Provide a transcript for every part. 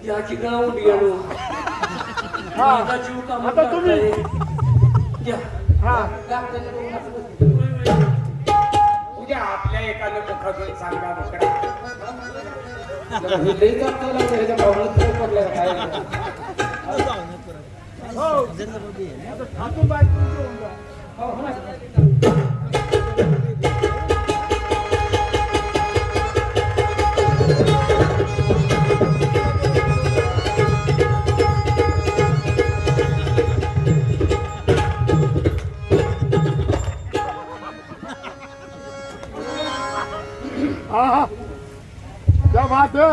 याची गाव गेलो माझा जीव का आता तुम्ही उद्या आपल्या एकानं मुखातून सांगा मुकडा क्या बात है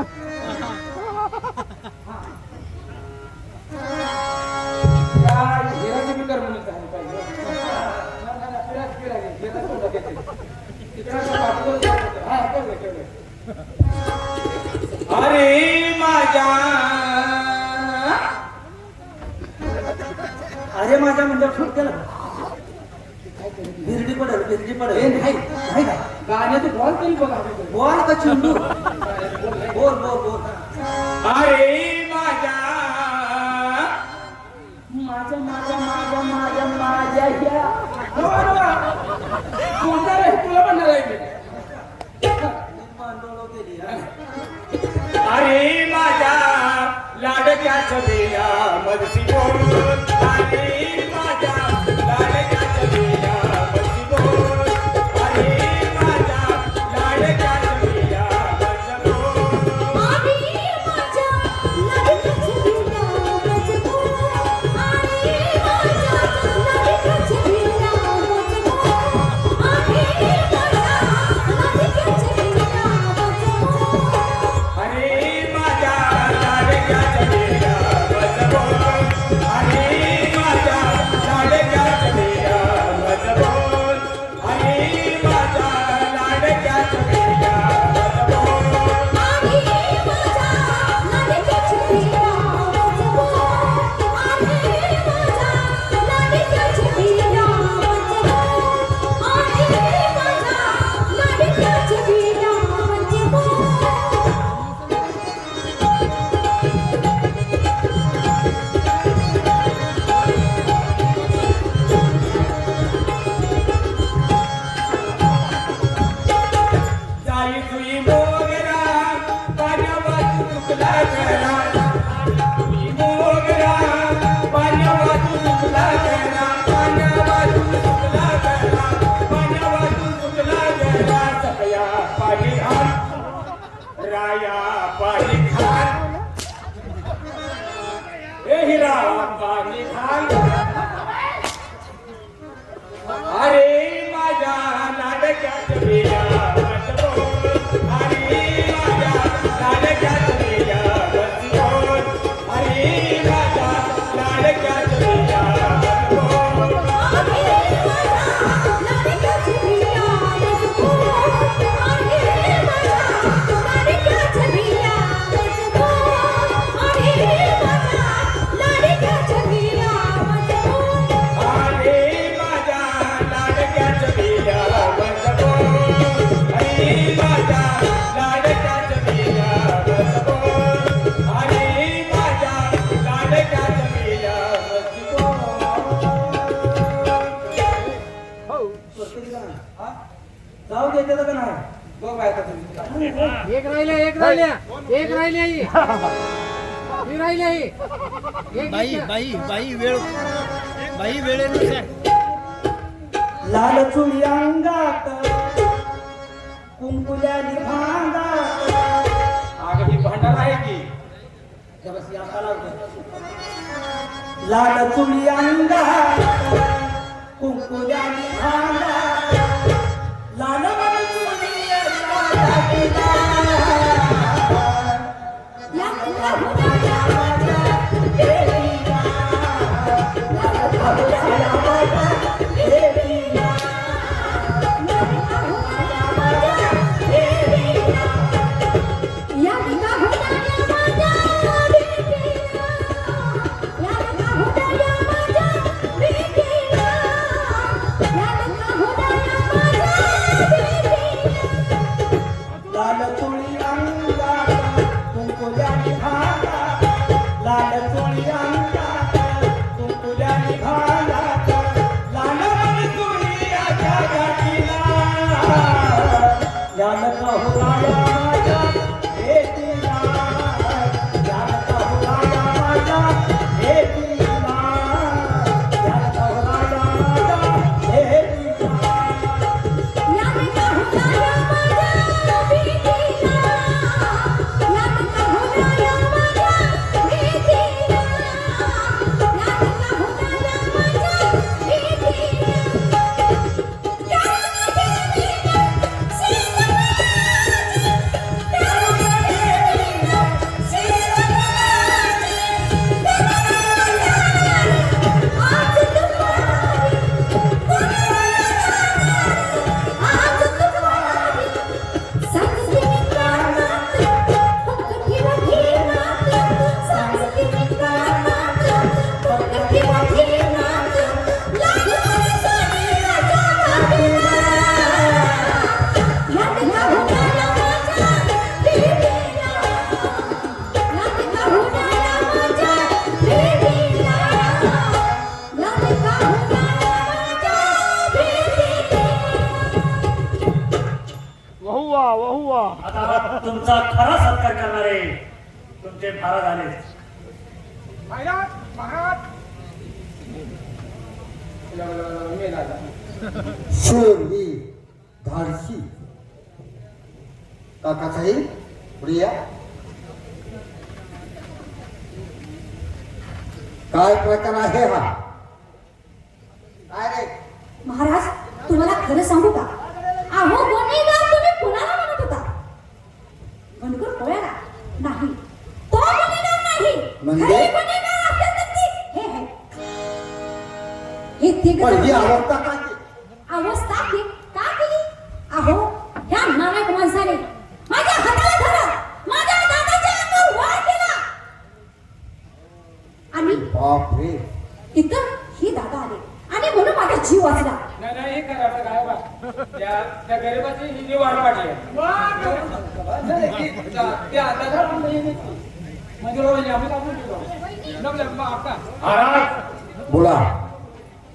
अरे माझ्या म्हणजे फुट केलं बिरडी पडेल गाण्याचं बॉल तरी बघा बॉल का चेंडू बोल अरे माझ्या तुला पण अरे माझ्या लाडक्या छबीला मदसी बोल अरे माझ्या लाडक्या छबीला मदसी बोल अरे माझ्या लाडक्या छबीला मदसी बोल अरे माझ्या लाडक्या छबीला मदसी बोल अरे माझ्या लाडक्या छबीला मदसी बोल अरे माझ्या लाडक्या छबीला मदसी बोल अरे माझ्या लाडक्या छबीला मदसी बोल अरे माझ्या लाडक्या छबीला मदसी बोल अरे माझ्या लाडक्या छबीला मदसी बोल अरे माझ्या लाडक्या छबीला मदसी बोल अरे माझ्या लाडक्या छबीला मदसी बोल अरे माझ्या लाडक्या छबीला मदसी बोल जाई जुई मोगरा पाण्यावाचू चुकला गरा जुई मोगरा पाण्यावाचू चुकला गरा पाण्यावाचू चुकला गरा पाण्यावाचू चुकला गरा सगळ्या पाणी घाल राया पाणी घाल ए हिरा पाणी घाल अरे माझ्या लाडक्या छबीला मदसी बोल अरे माझ्या लाडक्या छबीला मदसी बोल अरे माझ्या लाडक्या छबीला मदसी बोल अरे माझ्या लाडक्या छबीला मदसी बोल अरे माझ्या लाडक्या छबीला मदसी बोल अरे माझ्या लाडक्या छबीला मदसी बोल अरे माझ्या लाडक्या छबीला मदसी बोल अरे माझ्या लाडक्या छबीला मदसी बोल अरे माझ्या लाडक्या छबीला मदसी बोल जाऊ देते का नाही बघ ऐका तुम्ही एक राहिल्या ही राहिल्या ही बाई वेळेनुसार लाल चुळी अंगात कुंकुल्यानी भांगात अगं ही भांडार आहे की जबस याचा लाल चुळी अंगात कुंकुल्यानी भांगात लाल मन चुळी अंगात या हुनाच्या माझ्या देवीला या हुनाच्या माझ्या देवीला या हुनाच्या माझ्या देवीला या हुनाच्या माझ्या देवीला या हुनाच्या माझ्या देवीला या जानता हुलाया माझ्या भेटीला जानता हुलाया माझ्या भेटीला जानता हुलाया माझ्या भेटीला याद का हुलाया माझ्या भेटीला याद का हुलाया माझ्या भेटीला याद का हुलाया माझ्या भेटीला वहुवा आता तुमचा खरा सत्कार करणारे तुमचे महाराज आले. महाराज महाराज मेला शूरवी धाडसी काकासाहेब प्रिया काय प्रकार आहे हा? काय रे? महाराज तुम्हाला खरं सांगू का अहो गुन्हेगार तुम्ही कुणाला म्हणत होता गणकर पोळ्याला नाही तो गुन्हेगार नाही म्हणजे? खरे गुन्हेगार असले तर ते हे तिघ पण ही अवस्था काय केली? अवस्था ती का केली अहो ह्या नालायक माणसाने माझ्या हाताला धरलं माझ्या दादाच्या अंगावर वार केला आणि बापरे इथं ही दादा आले आणि म्हणून माझा जीव वाचला नाही नाही हे करायचं काय बा त्या गरीबाची ही जी वाट वाटली महाराज बोला.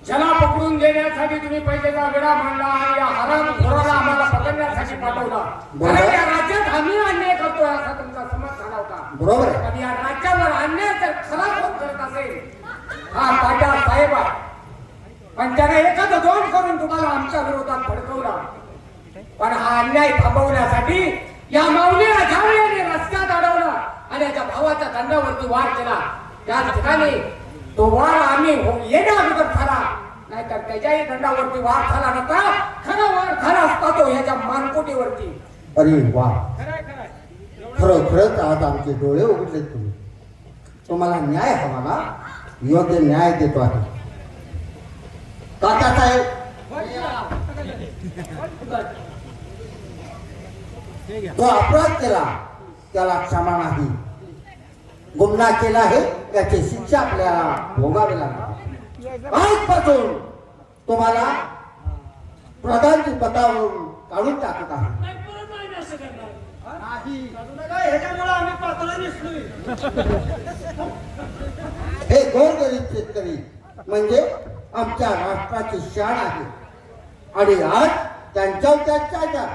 ज्याला पकडून देण्यासाठी तुम्ही पैसेचा वेळा मांडला आणि या हराम खोराला आम्हाला पकडण्यासाठी पाठवला बरोबर. कारण या राज्यात आम्ही अन्याय करतोय असा तुमचा समज झाला होता. बरोबर आहे. पण या राज्यावर अन्याय जर खरा कोण करत असेल हा तात्या साहेब आहे. पण त्याने एखादं दोन करून तुम्हाला आमच्या विरोधात भडकवला. पण हा अन्याय थांबवण्यासाठी या माऊलीला झावळ्याने रस्त्यात अडवलं आणि याच्या भावाच्या दंडावरती वार केला. त्याच ठिकाणी तो वार आम्ही येण्या अगोदर झाला नाहीतर त्याच्याही दंडावरती वार झाला नव्हता. खरा वार झाला असता तो ह्याच्या मानकोटीवरती. अरे वा खरंय खरोखरच आज आमचे डोळे उघडले. तुम्हाला न्याय हवा ना? योग्य न्याय देतो आहे काकासाहेब. तो अपराध केला त्याला क्षमा नाही. गुन्हा केला आहे त्याची शिक्षा आपल्याला भोगावी लागते. आजपासून तुम्हाला प्रधानची पदावरून काढून टाकत आहे. हे गोरगरीब शेतकरी म्हणजे आमच्या राष्ट्राची शान आहे आणि आज त्यांच्यावर अत्याचार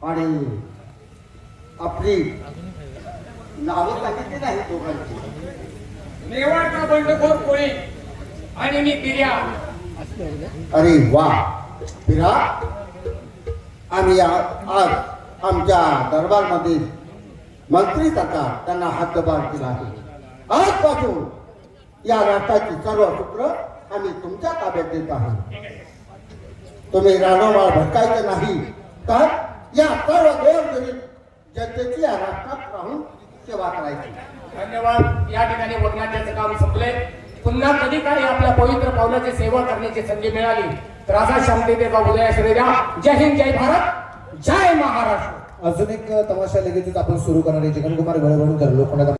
आणि आपली नावं सांगितली नाही दोघांची. मेवाडचा बंडखोर कोळी आणि मी बिर्या. अरे वा फिरा. आम्ही आज आमच्या दरबारमध्ये मंत्री सरकार त्यांना हातभार दिला आहे. आजपासून या राष्ट्राची सर्व सूत्र आम्ही तुमच्या ताब्यात देत आहोत. तुम्ही रानोमाळ भटकायचं नाही तर या सर्व गोरगरीब जनतेची या राष्ट्रात राहून सेवा करायची. धन्यवाद. या ठिकाणी वगनाट्याचं काम संपले. पुन्हा कधी काही आपल्या पवित्र पावलाची सेवा करण्याची संधी मिळाली तर असा शांततेचा उदय असू द्या. जय हिंद, जय भारत, जय महाराष्ट्र. अजून एक तमाशा लगेचच आपण सुरू करणार आहे. जगनकुमार गळवणकर लोखंडाचा